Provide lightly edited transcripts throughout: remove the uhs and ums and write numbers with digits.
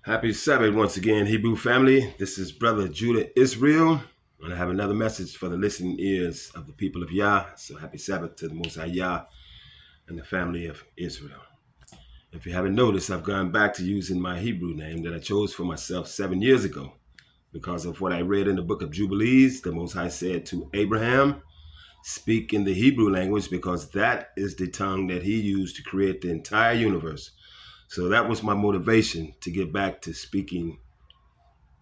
Happy Sabbath once again, Hebrew family. This is Brother Judah Isreal, and I have another message for the listening ears of the people of Yah. So happy Sabbath to the Most High Yah and the family of Israel. If you haven't noticed, I've gone back to using my Hebrew name that I chose for myself 7 years ago. Because of what I read in the book of Jubilees, the Most High said to Abraham, speak in the Hebrew language because that is the tongue that he used to create the entire universe. So that was my motivation to get back to speaking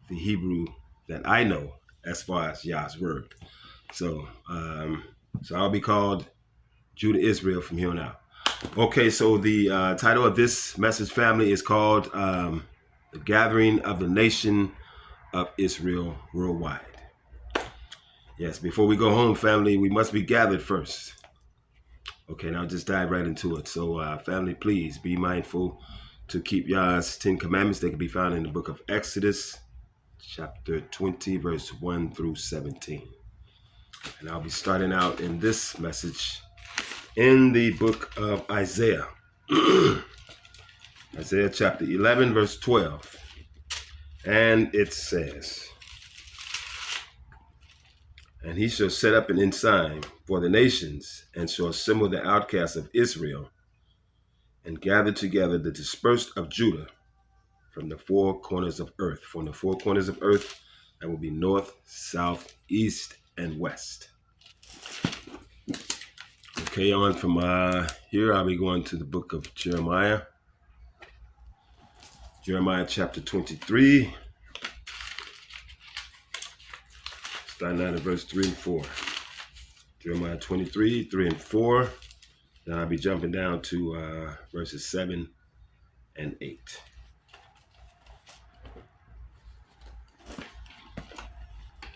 the Hebrew that I know as far as Yah's word. So I'll be called Judah Isreal from here on out. Okay, so the title of this message, family, is called The Gathering of the Nation of Israel Worldwide. Yes, before we go home, family, we must be gathered first. Okay, now just dive right into it. So, family, please be mindful to keep Yah's 10 Commandments. They can be found in the book of Exodus, chapter 20, verse 1 through 17. And I'll be starting out in this message in the book of Isaiah. Isaiah chapter 11, verse 12. And it says, and he shall set up an ensign for the nations, and shall assemble the outcasts of Israel, and gather together the dispersed of Judah from the four corners of earth. From the four corners of earth, that will be north, south, east, and west. Okay, on from here, I'll be going to the book of Jeremiah. Jeremiah chapter 23, starting out at verse 3 and 4. Jeremiah 23, 3 and 4. Then I'll be jumping down to verses 7 and 8.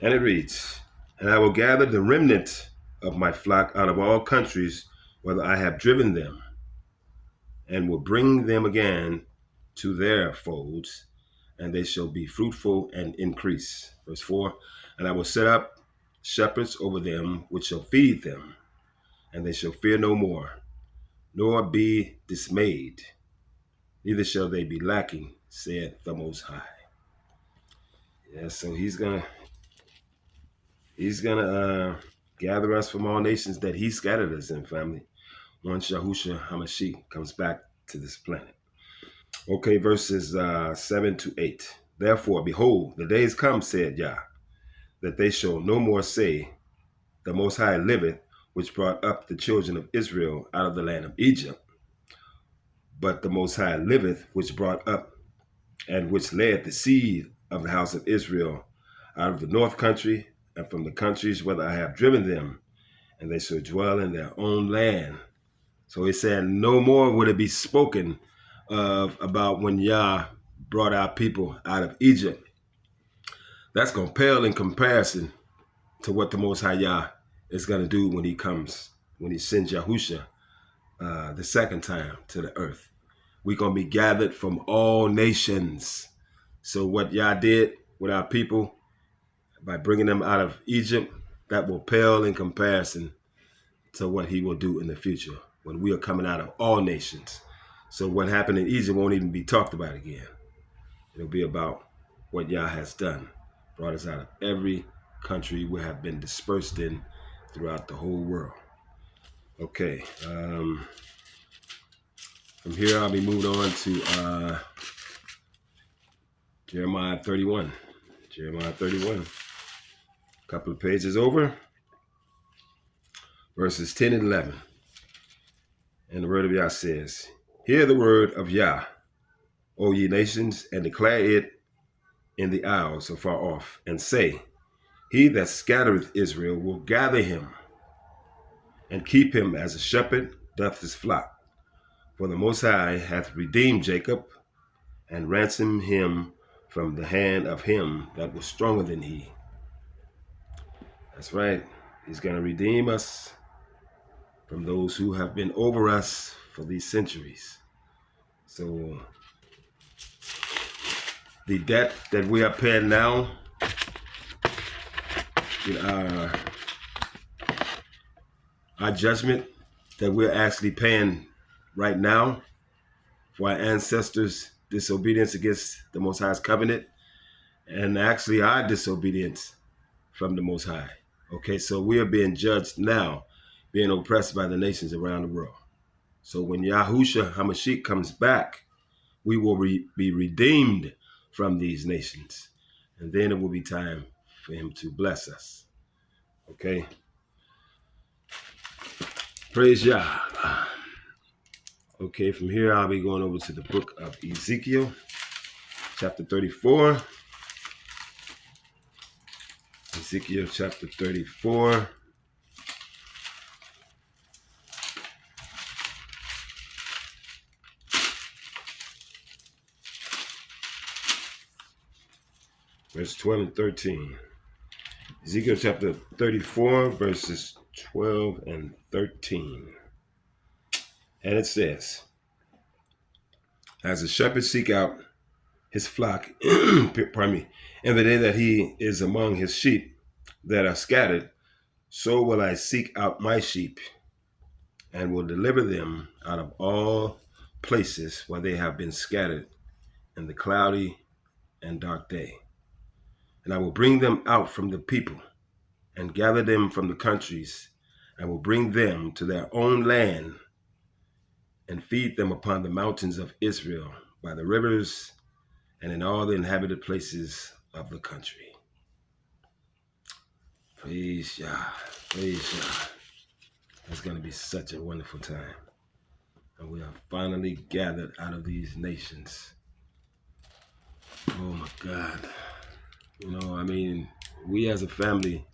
And it reads, and I will gather the remnant of my flock out of all countries, whether I have driven them, and will bring them again to their folds, and they shall be fruitful and increase. Verse 4, and I will set up shepherds over them, which shall feed them, and they shall fear no more, nor be dismayed, neither shall they be lacking, saith the Most High. Yeah, so he's gonna gather us from all nations that he scattered us in, family. Once Yahushua HaMashiach comes back to this planet. Okay, verses 7 to 8. Therefore, behold, the days come, said Yah, that they shall no more say, the Most High liveth, which brought up the children of Israel out of the land of Egypt. But the Most High liveth, which brought up and which led the seed of the house of Israel out of the north country and from the countries whether I have driven them, and they shall dwell in their own land. So he said, no more would it be spoken of about when Yah brought our people out of Egypt. That's going to pale in comparison to what the Most High Yah is going to do when he comes, when he sends Yahusha the second time to the earth. We're going to be gathered from all nations. So what Yah did with our people by bringing them out of Egypt, that will pale in comparison to what he will do in the future when we are coming out of all nations. So what happened in Egypt won't even be talked about again. It'll be about what Yah has done, brought us out of every country we have been dispersed in throughout the whole world. Okay, from here I'll be moved on to Jeremiah 31. Jeremiah 31, a couple of pages over, verses 10 and 11. And the word of Yah says, hear the word of Yah, O ye nations, and declare it in the isles afar off, and say, he that scattereth Israel will gather him, and keep him as a shepherd doth his flock. For the Most High hath redeemed Jacob, and ransomed him from the hand of him that was stronger than he. That's right. He's going to redeem us from those who have been over us for these centuries. So the debt that we are paying now, our judgment that we're actually paying right now for our ancestors disobedience against the Most High's covenant, and actually our disobedience from the Most High. Okay, so we are being judged now, being oppressed by the nations around the world. So when Yahushua HaMashiach comes back, we will be redeemed from these nations. And then it will be time for him to bless us. Okay? Praise Yah. Okay, from here I'll be going over to the book of Ezekiel, chapter 34. Ezekiel chapter 34. Verse 12 and 13. Ezekiel chapter 34, verses 12 and 13. And it says, as a shepherd seek out his flock, pardon me, in the day that he is among his sheep that are scattered, so will I seek out my sheep and will deliver them out of all places where they have been scattered in the cloudy and dark day. And I will bring them out from the people and gather them from the countries, and will bring them to their own land and feed them upon the mountains of Israel, by the rivers, and in all the inhabited places of the country. Praise Yah. Praise Yah. It's going to be such a wonderful time. And we are finally gathered out of these nations. Oh my God. You know, I mean, we as a family,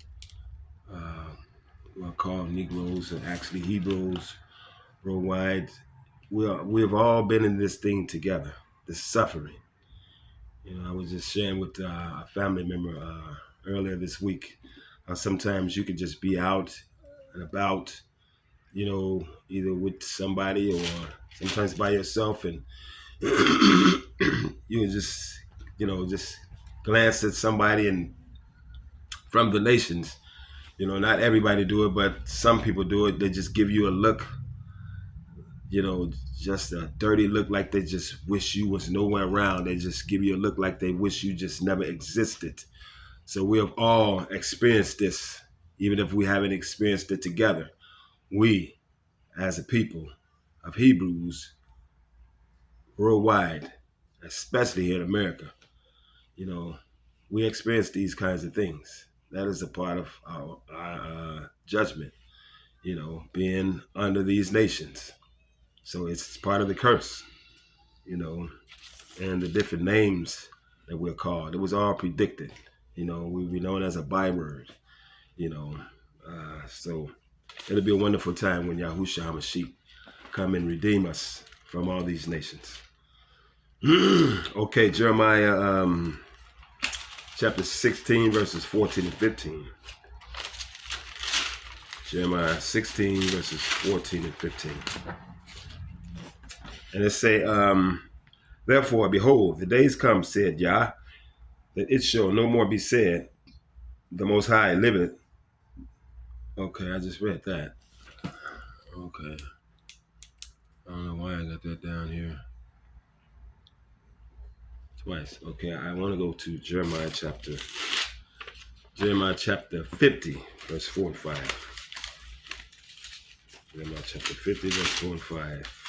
who are called Negroes and actually Hebrews worldwide, we have all been in this thing together, this suffering. You know, I was just sharing with a family member earlier this week. Sometimes you could just be out and about, you know, either with somebody or sometimes by yourself, and you can just, you know, just glance at somebody and from the nations. You know, not everybody do it, but some people do it. They just give you a look, you know, just a dirty look, like they just wish you was nowhere around. They just give you a look like they wish you just never existed. So we have all experienced this, even if we haven't experienced it together. We, as a people of Hebrews worldwide, especially here in America, you know, we experience these kinds of things. That is a part of our judgment, you know, being under these nations. So it's part of the curse, you know, and the different names that we're called. It was all predicted. You know, we be known as a byword, you know. So it'll be a wonderful time when Yahushua HaMashiach come and redeem us from all these nations. Okay, Jeremiah chapter 16, verses 14 and 15. Jeremiah 16, verses 14 and 15. And it say, therefore, behold, the days come, said Yah, that it shall no more be said, the Most High liveth. Okay, I just read that. Okay. I don't know why I got that down here twice. Okay, I want to go to Jeremiah chapter 50, verse 4 and 5. Jeremiah chapter 50, verse 4 and 5.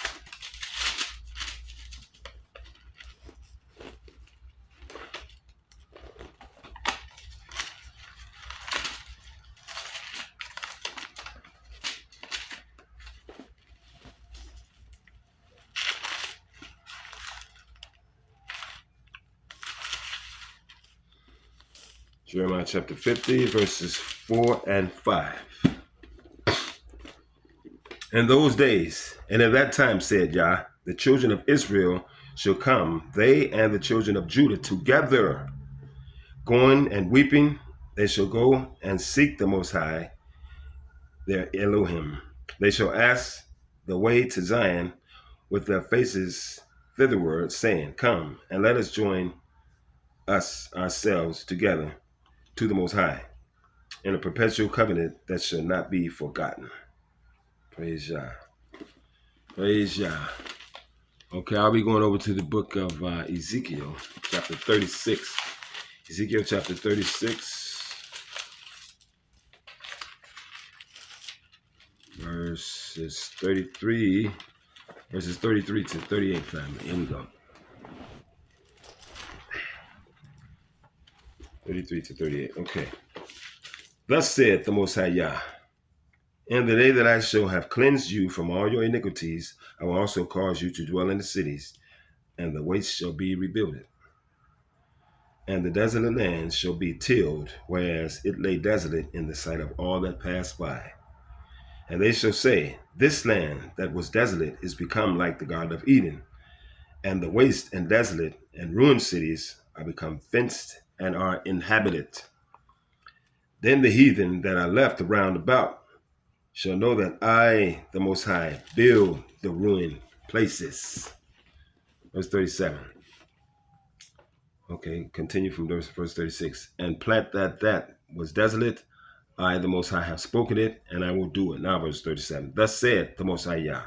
Jeremiah chapter 50, verses 4 and 5. In those days, and at that time, said Yah, the children of Israel shall come, they and the children of Judah together, going and weeping. They shall go and seek the Most High, their Elohim. They shall ask the way to Zion with their faces thitherward, saying, come, and let us join us ourselves together to the Most High, in a perpetual covenant that shall not be forgotten. Praise Yah. Praise Yah. Okay, I'll be going over to the book of Ezekiel, chapter 36. Ezekiel chapter 36, verses 33 to 38, family. Here we go. 33 to 38. Okay. Thus saith the Most High Yah, in the day that I shall have cleansed you from all your iniquities, I will also cause you to dwell in the cities, and the waste shall be rebuilded. And the desolate land shall be tilled, whereas it lay desolate in the sight of all that passed by. And they shall say, this land that was desolate is become like the Garden of Eden, and the waste and desolate and ruined cities are become fenced and are inhabited. Then the heathen that are left around about shall know that I, the Most High, build the ruined places. Verse 37. Okay, continue from verse 36. And plant that was desolate. I, the Most High, have spoken it, and I will do it. Now, verse 37. Thus saith the Most High Yah,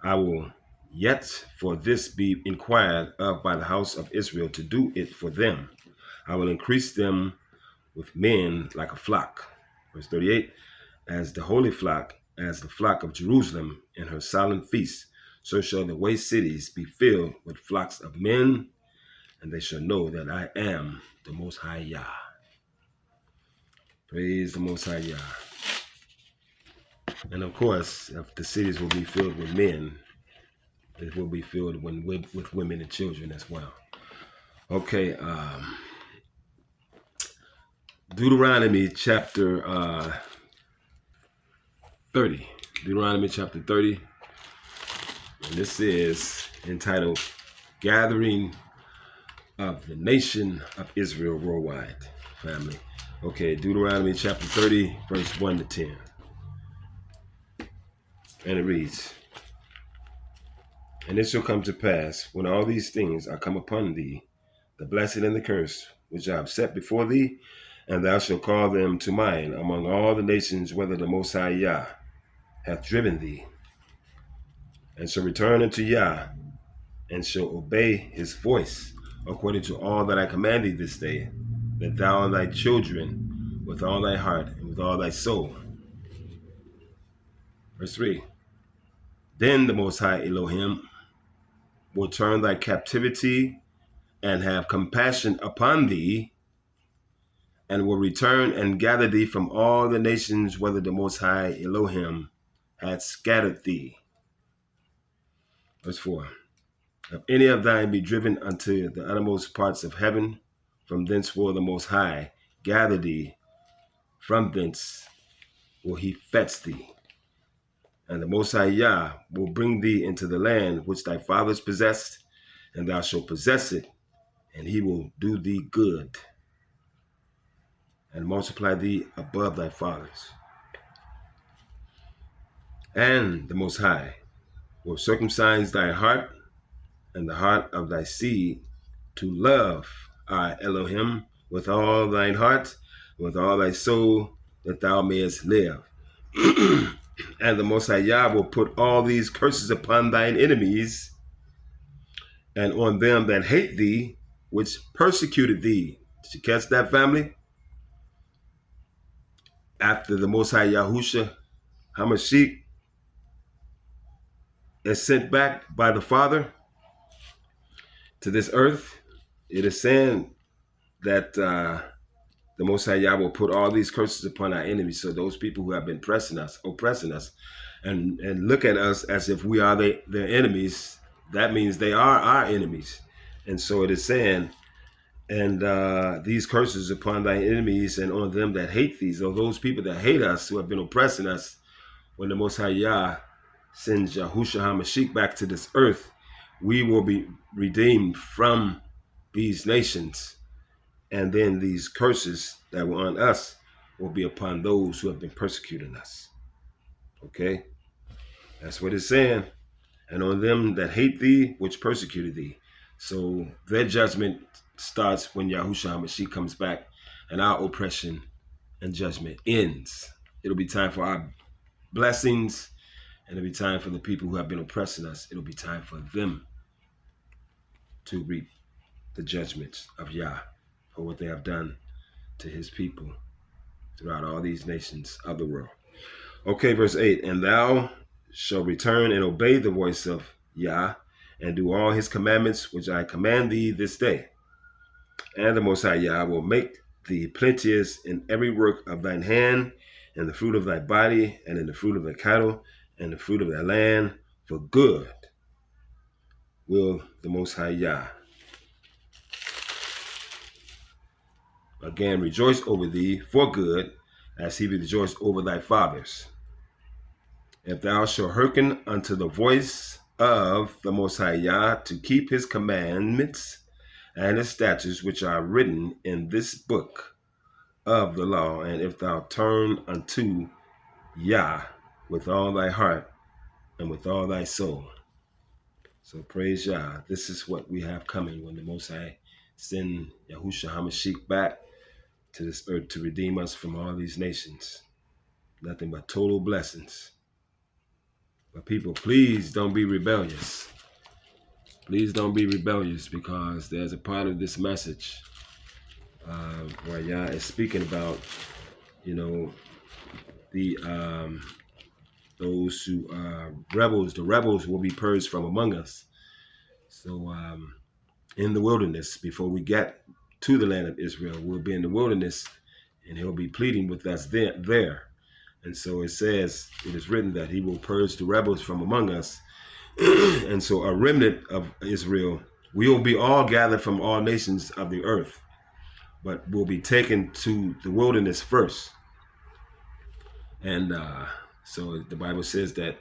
I will yet for this be inquired of by the house of Israel to do it for them. I will increase them with men like a flock. Verse 38. As the holy flock, as the flock of Jerusalem in her solemn feast, so shall the waste cities be filled with flocks of men, and they shall know that I am the Most High Yah. Praise the Most High Yah. And of course, if the cities will be filled with men, it will be filled with women and children as well. Okay, Deuteronomy chapter 30. Deuteronomy chapter 30. And this is entitled Gathering of the Nation of Israel Worldwide, family. Okay, Deuteronomy chapter 30, verse 1 to 10. And it reads, And it shall come to pass, when all these things are come upon thee, the blessing and the curse, which I have set before thee, and thou shalt call them to mind among all the nations whither the Most High Yah hath driven thee, and shall return unto Yah, and shall obey his voice, according to all that I command thee this day, that thou and thy children, with all thy heart and with all thy soul. Verse 3. Then the Most High Elohim will turn thy captivity and have compassion upon thee, and will return and gather thee from all the nations whither the Most High Elohim had scattered thee. Verse 4. If any of thine be driven unto the uttermost parts of heaven, from thence will the Most High gather thee, from thence will he fetch thee. And the Most High Yah will bring thee into the land which thy fathers possessed, and thou shalt possess it, and he will do thee good, and multiply thee above thy fathers. And the Most High will circumcise thy heart and the heart of thy seed to love our Elohim with all thine heart, with all thy soul, that thou mayest live. And the Most High Yah will put all these curses upon thine enemies, and on them that hate thee, which persecuted thee. Did you catch that, family? After the Most High Yahusha Hamashiach is sent back by the Father to this earth, it is saying that the Most High Yah will put all these curses upon our enemies. So those people who have been oppressing us, and look at us as if we are their enemies, that means they are our enemies. And so it is saying, and these curses upon thy enemies and on them that hate thee. So those people that hate us, who have been oppressing us, when the Most High Yah sends Yahushua HaMashiach back to this earth, we will be redeemed from these nations. And then these curses that were on us will be upon those who have been persecuting us. Okay? That's what it's saying. And on them that hate thee, which persecuted thee. So their judgment starts when Yahushua HaMashiach comes back, and our oppression and judgment ends. It'll be time for our blessings, and it'll be time for the people who have been oppressing us. It'll be time for them to reap the judgments of Yah for what they have done to his people throughout all these nations of the world. Okay, verse 8, and thou shalt return and obey the voice of Yah, and do all his commandments which I command thee this day. And the Most High Yah will make thee plenteous in every work of thine hand, in the fruit of thy body, and in the fruit of thy cattle, and the fruit of thy land, for good will the Most High Yah again rejoice over thee for good, as he rejoiced over thy fathers. If thou shalt hearken unto the voice of the Most High Yah to keep his commandments and his statutes which are written in this book of the law, and if thou turn unto Yah with all thy heart and with all thy soul. So praise Yah. This is what we have coming when the Most High send Yahushua HaMashiach back to this earth to redeem us from all these nations. Nothing but total blessings. But people, please don't be rebellious. Please don't be rebellious, because there's a part of this message where Yah is speaking about, the those who are rebels. The rebels will be purged from among us. So in the wilderness, before we get to the land of Israel, we'll be in the wilderness, and he'll be pleading with us there. And so it says, it is written that he will purge the rebels from among us. And so a remnant of Israel, we will be all gathered from all nations of the earth, but we'll be taken to the wilderness first. And so the Bible says that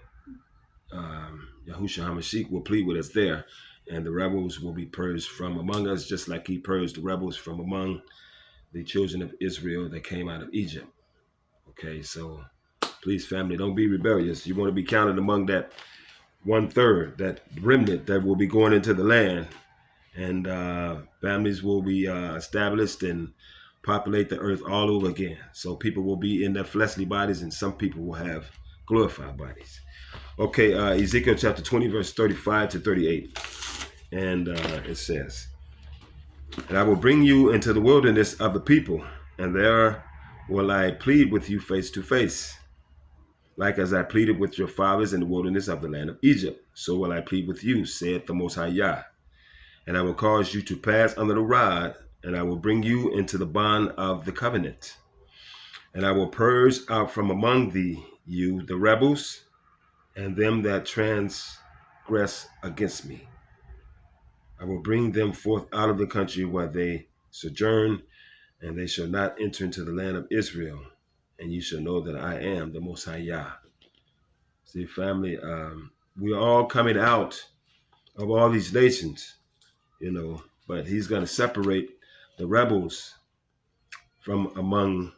Yahushua HaMashiach will plead with us there, and the rebels will be purged from among us, just like he purged the rebels from among the children of Israel that came out of Egypt. Okay, so please, family, don't be rebellious. You want to be counted among that 1/3, that remnant that will be going into the land, and families will be established and populate the earth all over again. So people will be in their fleshly bodies, and some people will have glorified bodies. Okay, Ezekiel chapter 20, verse 35 to 38. And it says, and I will bring you into the wilderness of the people, and there will I plead with you face to face. Like as I pleaded with your fathers in the wilderness of the land of Egypt, so will I plead with you, saith the Most High Yah. And I will cause you to pass under the rod, and I will bring you into the bond of the covenant. And I will purge out from among you the rebels, and them that transgress against me. I will bring them forth out of the country where they sojourn, and they shall not enter into the land of Israel. And you shall know that I am the Most High Yah. See, family, we are all coming out of all these nations, but he's going to separate the rebels from among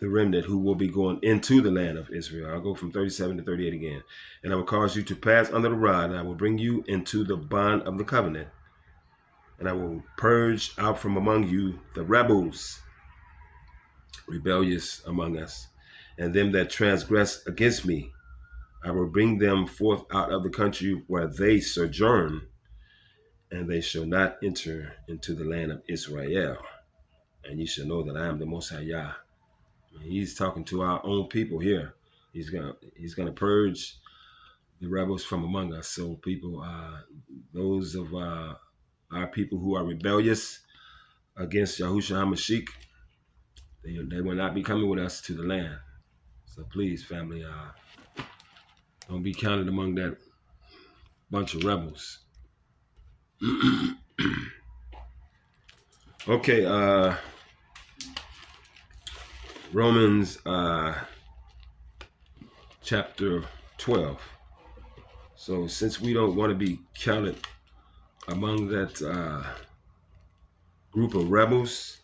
the remnant who will be going into the land of Israel. I'll go from 37 to 38 again. And I will cause you to pass under the rod, and I will bring you into the bond of the covenant. And I will purge out from among you the rebels, rebellious among us, and them that transgress against me. I will bring them forth out of the country where they sojourn, and they shall not enter into the land of Israel. And you shall know that I am the Most High Yah. He's talking to our own people here. He's gonna purge the rebels from among us. So people, those of our people who are rebellious against Yahushua HaMashiach, they will not be coming with us to the land. So please, family, don't be counted among that bunch of rebels. Okay, Romans chapter 12. So since we don't want to be counted among that group of rebels,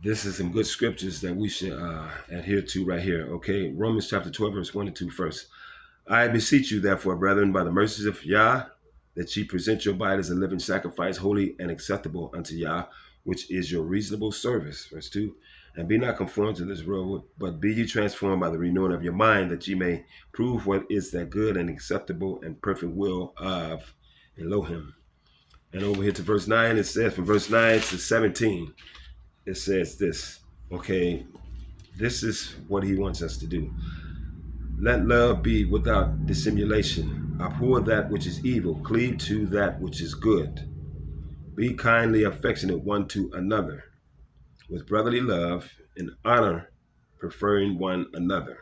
this is some good scriptures that we should adhere to right here. Okay, Romans chapter 12, verse 1 and 2 first. I beseech you, therefore, brethren, by the mercies of Yah, that ye present your body as a living sacrifice, holy and acceptable unto Yah, which is your reasonable service. Verse 2. And be not conformed to this world, but be ye transformed by the renewing of your mind, that ye may prove what is that good and acceptable and perfect will of Elohim. And over here to verse 9, it says, from verse 9 to 17, it says this. Okay, this is what he wants us to do. Let love be without dissimulation. Abhor that which is evil. Cleave to that which is good. Be kindly affectionate one to another, with brotherly love and honor, preferring one another.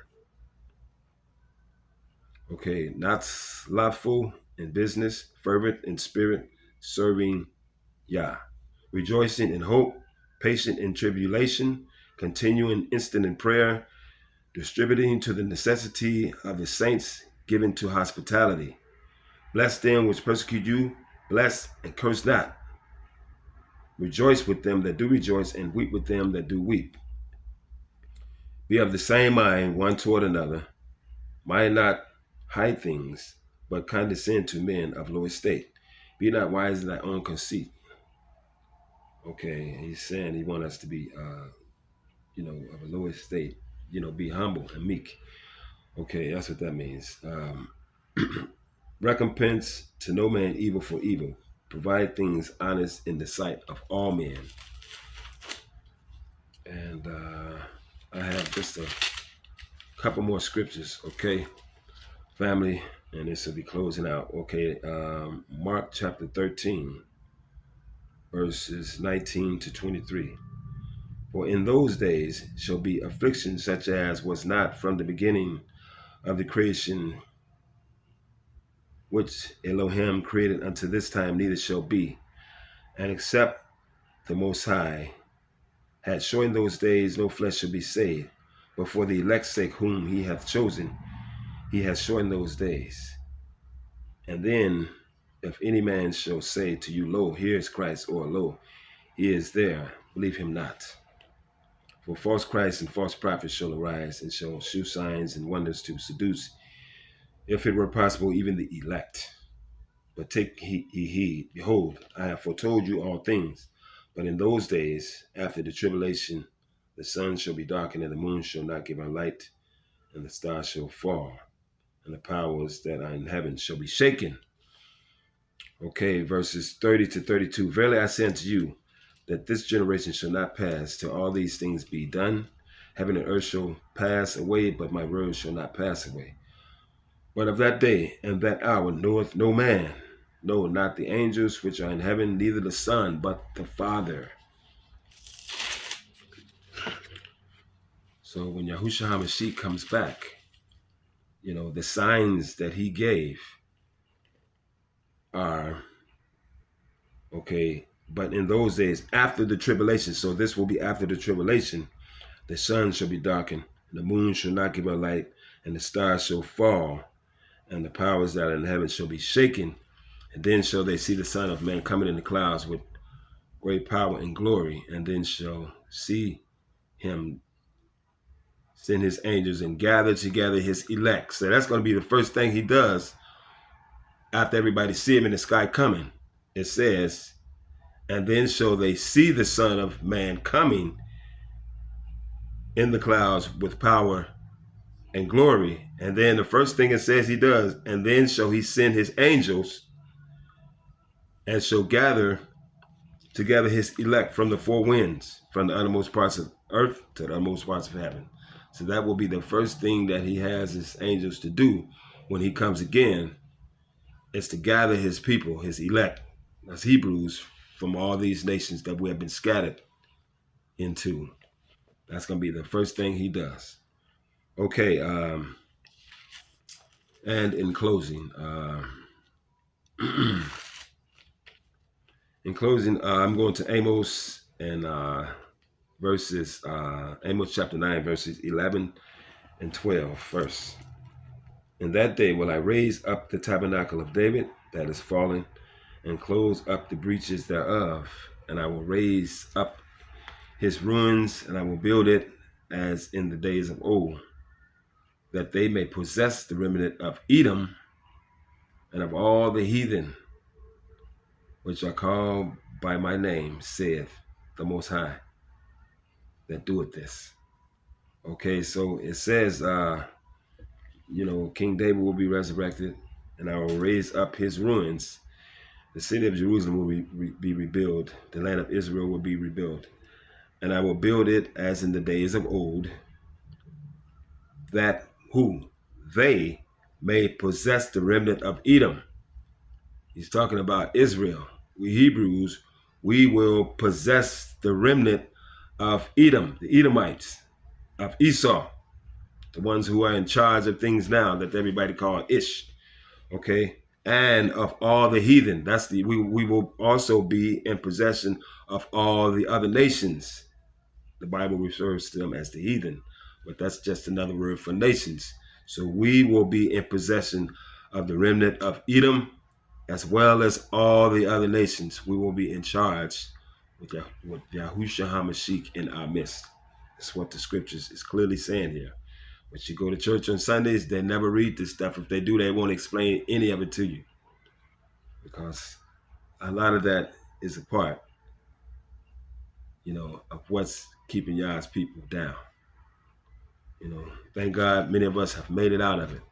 Okay, not slothful in business, fervent in spirit, serving Yah, rejoicing in hope, patient in tribulation, continuing instant in prayer, distributing to the necessity of the saints, giving to hospitality. Bless them which persecute you, bless and curse not. Rejoice with them that do rejoice, and weep with them that do weep. Be of the same mind one toward another. Mind not high things, but condescend to men of low estate. Be not wise in thy own conceit. Okay, he's saying he wants us to be, of a low estate. Be humble and meek. Okay, that's what that means. Recompense to no man evil for evil. Provide things honest in the sight of all men. And I have just a couple more scriptures, okay, family, and this will be closing out. Okay, Mark chapter 13, verses 19 to 23. For in those days shall be affliction such as was not from the beginning of the creation which Elohim created unto this time, neither shall be. And except the Most High had shortened those days, no flesh shall be saved. But for the elect's sake whom he hath chosen, he hath shortened those days. And then, if any man shall say to you, Lo, here is Christ, or Lo, he is there, believe him not. For false Christs and false prophets shall arise, and shall shew signs and wonders to seduce, if it were possible, even the elect. But take heed, behold, I have foretold you all things. But in those days, after the tribulation, the sun shall be darkened, and the moon shall not give her light, and the stars shall fall, and the powers that are in heaven shall be shaken. Okay, verses 30 to 32. Verily I say unto you, that this generation shall not pass till all these things be done. Heaven and earth shall pass away, but my words shall not pass away. But of that day and that hour knoweth no man, no, not the angels which are in heaven, neither the Son, but the Father. So when Yahushua HaMashiach comes back, the signs that he gave are, okay, but in those days, after the tribulation, so this will be after the tribulation, the sun shall be darkened, and the moon shall not give her light, and the stars shall fall, and the powers that are in heaven shall be shaken. And then shall they see the Son of Man coming in the clouds with great power and glory, and then shall see him send his angels and gather together his elect. So that's going to be the first thing he does after everybody see him in the sky coming. It says, and then shall they see the Son of Man coming in the clouds with power and glory. And then the first thing it says he does, and then shall he send his angels and shall gather together his elect from the four winds, from the uttermost parts of earth to the uttermost parts of heaven. So that will be the first thing that he has his angels to do when he comes again, is to gather his people, his elect, as Hebrews, from all these nations that we have been scattered into. That's going to be the first thing he does. Okay, and in closing, I'm going to Amos and Amos chapter 9, verses 11 and 12 first. In that day will I raise up the tabernacle of David that is fallen, and close up the breaches thereof, and I will raise up his ruins, and I will build it as in the days of old, that they may possess the remnant of Edom and of all the heathen which are called by my name, saith the Most High. that doeth this. Okay, so it says, King David will be resurrected, and I will raise up his ruins. The city of Jerusalem will be rebuilt. The land of Israel will be rebuilt. And I will build it as in the days of old, that who? They may possess the remnant of Edom. He's talking about Israel. We Hebrews, we will possess the remnant of Edom, the Edomites, of Esau, the ones who are in charge of things now that everybody call Ish. Okay, and of all the heathen. We will also be in possession of all the other nations. The Bible refers to them as the heathen, but that's just another word for nations. So we will be in possession of the remnant of Edom, as well as all the other nations. We will be in charge with Yahushua HaMashiach in our midst. That's what the scriptures is clearly saying here. When you go to church on Sundays, they never read this stuff. If they do, they won't explain any of it to you, because a lot of that is a part, of what's keeping Yah's people down. Thank God many of us have made it out of it,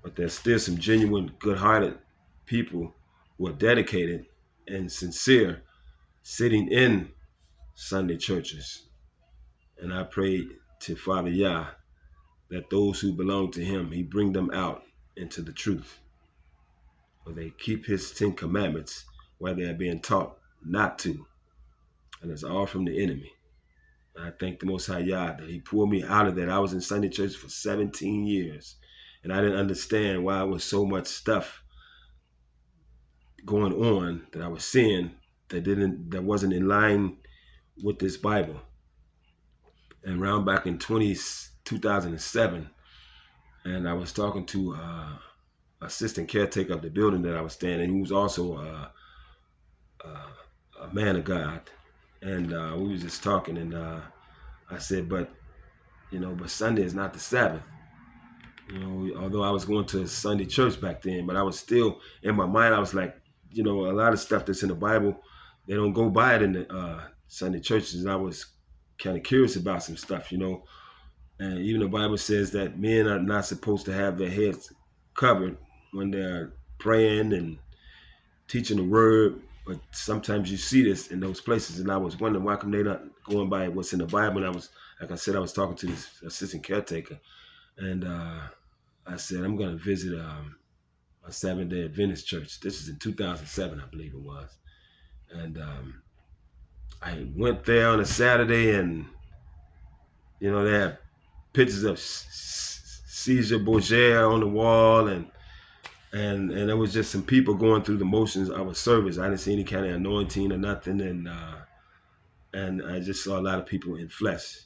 but there's still some genuine, good-hearted people who are dedicated and sincere sitting in Sunday churches. And I pray to Father Yah that those who belong to him, he bring them out into the truth, where they keep his 10 commandments, where they are being taught not to. And it's all from the enemy. And I thank the Most High Yah that he pulled me out of that. I was in Sunday church for 17 years, and I didn't understand why there was so much stuff going on that I was seeing that wasn't in line with this Bible. And around back in 2007, and I was talking to assistant caretaker of the building that I was staying in, who was also a man of God. And we was just talking, and I said, but Sunday is not the Sabbath. Although I was going to Sunday church back then, but I was still, in my mind, I was like, a lot of stuff that's in the Bible, they don't go by it in the Sunday churches. And I was kind of curious about some stuff, and even the Bible says that men are not supposed to have their heads covered when they're praying and teaching the word. But sometimes you see this in those places, and I was wondering why come they not going by what's in the Bible. And I was, like I said, I was talking to this assistant caretaker, and I said, I'm going to visit a Seventh-day Adventist church. This is in 2007, I believe it was. And I went there on a Saturday, and they had pictures of Caesar Borgia on the wall, and there was just some people going through the motions of a service. I didn't see any kind of anointing or nothing, and I just saw a lot of people in flesh.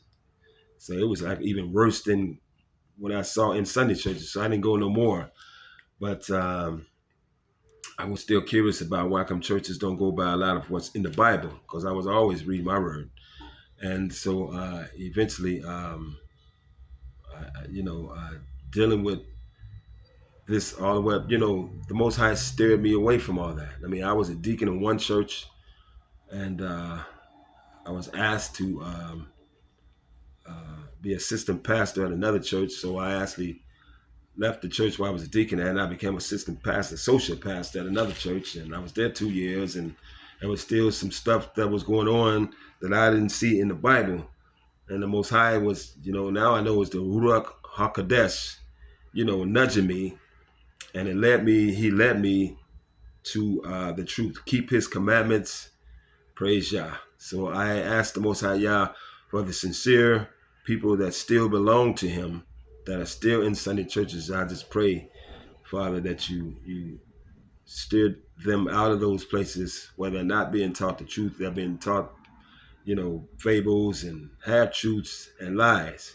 So it was like even worse than what I saw in Sunday churches. So I didn't go no more. But I was still curious about why come churches don't go by a lot of what's in the Bible, because I was always reading my word. And so eventually, dealing with this all the way up, the Most High steered me away from all that. I mean, I was a deacon in one church, and I was asked to be assistant pastor at another church. So I actually left the church where I was a deacon at, and I became assistant pastor, associate pastor at another church. And I was there 2 years, and there was still some stuff that was going on that I didn't see in the Bible. And the Most High was, now I know it's the Ruach HaKodesh, nudging me. And he led me to the truth. Keep his commandments. Praise Yah. So I asked the Most High Yah for the sincere people that still belong to him, that are still in Sunday churches. I just pray, Father, that you steered them out of those places where they're not being taught the truth. They're being taught, fables and half-truths and lies.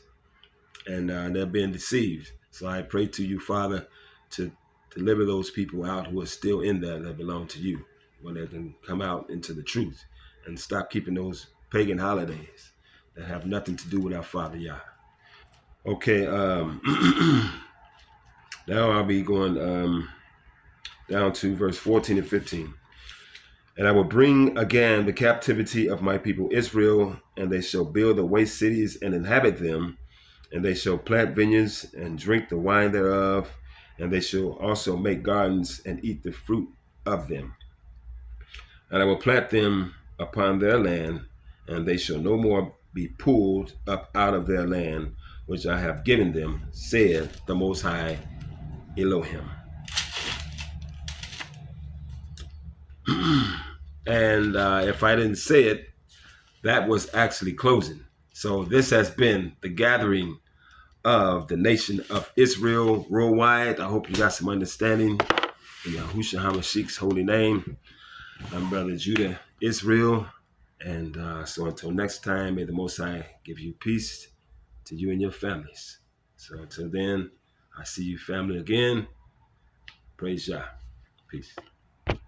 And they're being deceived. So I pray to you, Father, to deliver those people out who are still in there that belong to you, when they can come out into the truth and stop keeping those pagan holidays that have nothing to do with our Father Yah. Okay, now I'll be going down to verse 14 and 15. And I will bring again the captivity of my people Israel, and they shall build the waste cities and inhabit them, and they shall plant vineyards and drink the wine thereof, and they shall also make gardens and eat the fruit of them. And I will plant them upon their land, and they shall no more be pulled up out of their land, which I have given them, saith the Most High Elohim. And if I didn't say it, that was actually closing. So this has been the gathering of the nation of Israel worldwide. I hope you got some understanding in Yahushua HaMashiach's holy name. I'm Brother Judah Israel. And so until next time, may the Most High give you peace to you and your families. So until then, I see you family again. Praise Yah. Peace.